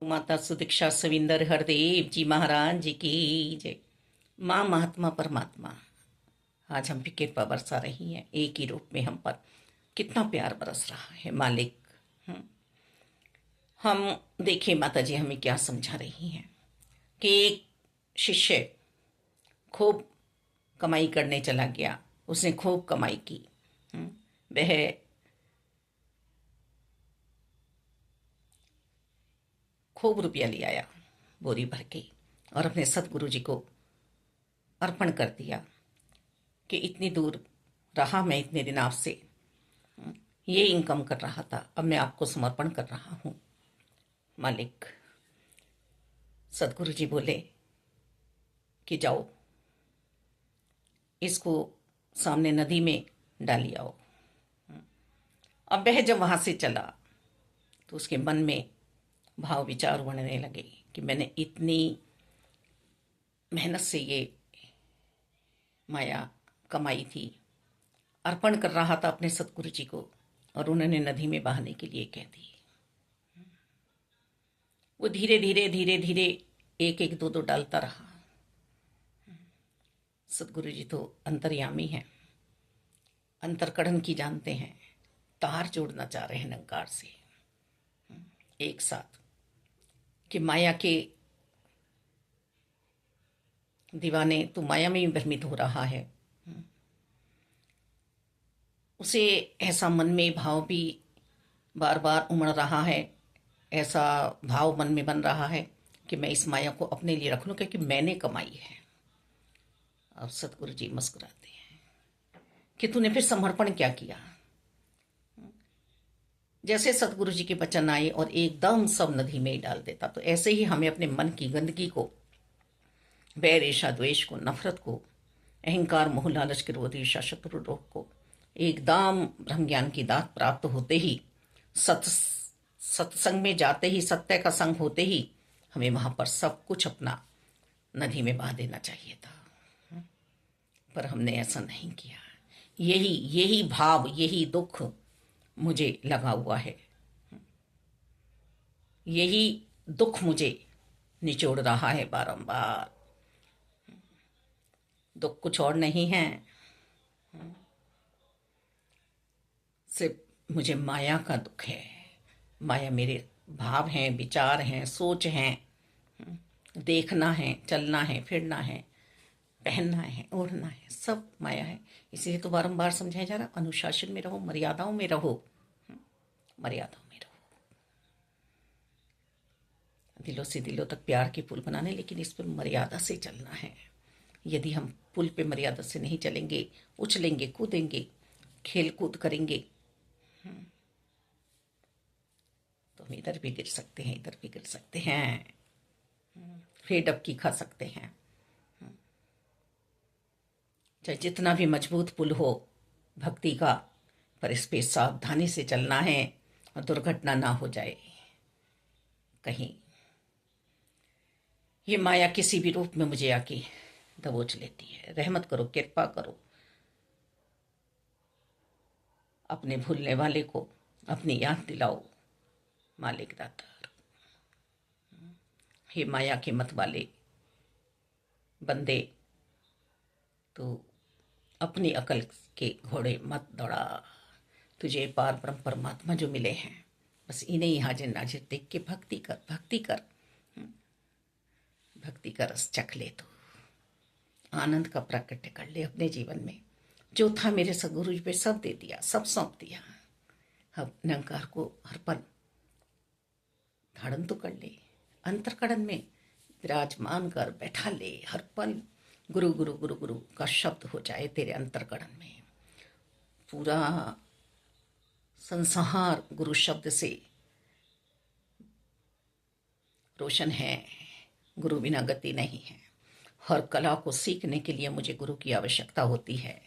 माता सुदीक्षा सविंदर हरदेव जी महाराज जी की जय। माँ महात्मा परमात्मा आज हम पे कृपा बरसा रही है, एक ही रूप में हम पर कितना प्यार बरस रहा है मालिक। हम्म, हम देखिए माता जी हमें क्या समझा रही हैं कि एक शिष्य खूब कमाई करने चला गया, उसने खूब कमाई की। वह खूब रुपया ले आया बोरी भर के और अपने सतगुरु जी को अर्पण कर दिया कि इतनी दूर रहा मैं, इतने दिन आपसे ये इनकम कर रहा था, अब मैं आपको समर्पण कर रहा हूँ मालिक। सतगुरु जी बोले कि जाओ इसको सामने नदी में डाली आओ। अब वह जब वहां से चला तो उसके मन में भाव विचार उड़ने लगे कि मैंने इतनी मेहनत से ये माया कमाई थी, अर्पण कर रहा था अपने सतगुरु जी को और उन्होंने नदी में बहाने के लिए कह दी। वो धीरे धीरे धीरे धीरे एक एक दो दो डालता रहा। सतगुरु जी तो अंतर्यामी हैं, अंतरकड़न की जानते हैं, तार जोड़ना चाह रहे हैं निरंकार से एक साथ कि माया के दीवाने तो माया में ही भ्रमित हो रहा है। उसे ऐसा मन में भाव भी बार बार उमड़ रहा है, ऐसा भाव मन में बन रहा है कि मैं इस माया को अपने लिए रख लूं क्योंकि मैंने कमाई है। अब सतगुरु जी मुस्कुराते हैं कि तूने फिर समर्पण क्या किया। जैसे सतगुरु जी के वचन आए और एकदम सब नदी में ही डाल देता, तो ऐसे ही हमें अपने मन की गंदगी को, बैर ईर्ष्या द्वेष को, नफरत को, अहंकार मोह लालच क्रोध ईर्ष्या शत्रु रोग को एकदम ब्रह्म ज्ञान की दात प्राप्त होते ही, सत्संग में जाते ही, सत्य का संग होते ही हमें वहां पर सब कुछ अपना नदी में बहा देना चाहिए था, पर हमने ऐसा नहीं किया। यही यही भाव, यही दुख मुझे लगा हुआ है, यही दुख मुझे निचोड़ रहा है बारंबार। दुख कुछ और नहीं है, सिर्फ मुझे माया का दुख है। माया मेरे भाव हैं, विचार हैं, सोच हैं, देखना है, चलना है, फिरना है, पहनना है, ओढ़ना है, सब माया है। इसलिए तो बारंबार समझाया जा रहा, अनुशासन में रहो, मर्यादाओं में रहो, मर्यादाओं में रहो। दिलों से दिलों तक प्यार के पुल बनाने, लेकिन इस पर मर्यादा से चलना है। यदि हम पुल पे मर्यादा से नहीं चलेंगे, उछलेंगे, कूदेंगे, खेल कूद करेंगे, तो हम इधर भी गिर सकते हैं, इधर भी गिर सकते हैं, फिर डबकी खा सकते हैं। चाहे जितना भी मजबूत पुल हो भक्ति का, पर इस पे सावधानी से चलना है और दुर्घटना ना हो जाए कहीं। ये माया किसी भी रूप में मुझे आके दबोच लेती है। रहमत करो, कृपा करो, अपने भूलने वाले को अपनी याद दिलाओ मालिक दातार। हे माया के मत वाले बंदे, तो अपनी अकल के घोड़े मत दौड़ा। तुझे पार ब्रह्म परमात्मा जो मिले हैं, बस इन्हें ही हाजिर नाजिर देख के भक्ति कर, भक्ति कर, भक्ति का रस चख ले, तो आनंद का प्राकट्य कर ले अपने जीवन में। जो था मेरे सदगुरु जी पे सब दे दिया, सब सौंप दिया। अब निरंकार को हर पल धारण तो कर ले, अंतरकरण में विराजमान कर बैठा ले। हर पल गुरु गुरु गुरु गुरु का शब्द हो जाए तेरे अंतरकरण में। पूरा संसार गुरु शब्द से रोशन है, गुरु बिना गति नहीं है। हर कला को सीखने के लिए मुझे गुरु की आवश्यकता होती है,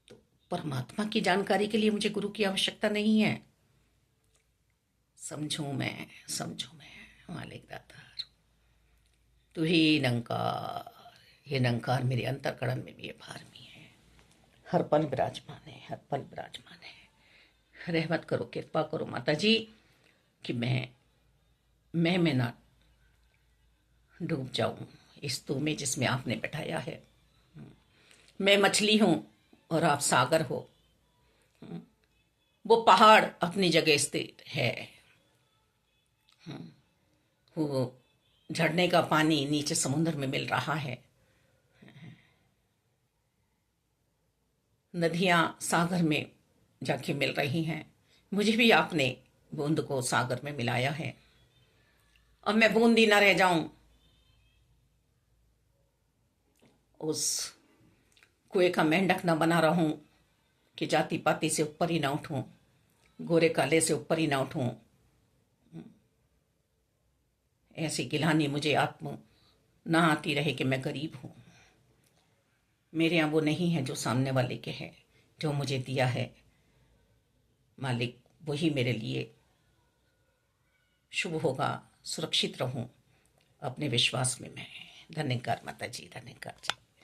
तो परमात्मा की जानकारी के लिए मुझे गुरु की आवश्यकता नहीं है। समझूं मैं, समझूं मैं मालिक दातार, तू ही निरंकार। ये निरंकार मेरे अंतरकरण में भी भार में है, हर पल विराजमान है, हर पल विराजमान है। रहमत करो, कृपा करो माता जी कि मैं मैं ना डूब जाऊं इस तू में जिसमें आपने बैठाया है। मैं मछली हूं और आप सागर हो। वो पहाड़ अपनी जगह स्थित है। वो झरने का पानी नीचे समुद्र में मिल रहा है। नदियां सागर में जाके मिल रही हैं। मुझे भी आपने बूंद को सागर में मिलाया है। अब मैं बूंदी ना रह जाऊं उस कुएं का मेंढक ना बना रहूं कि जाति पाति से ऊपर ही ना उठूं, गोरे काले से ऊपर ही ना उठूं। ऐसी गिलानी मुझे आत्म ना आती रहे कि मैं गरीब हूं। मेरे यहाँ वो नहीं है जो सामने वाले के है। जो मुझे दिया है मालिक वही मेरे लिए शुभ होगा। सुरक्षित रहूं अपने विश्वास में मैं। धन्यवाद माता जी, धन्यवाद।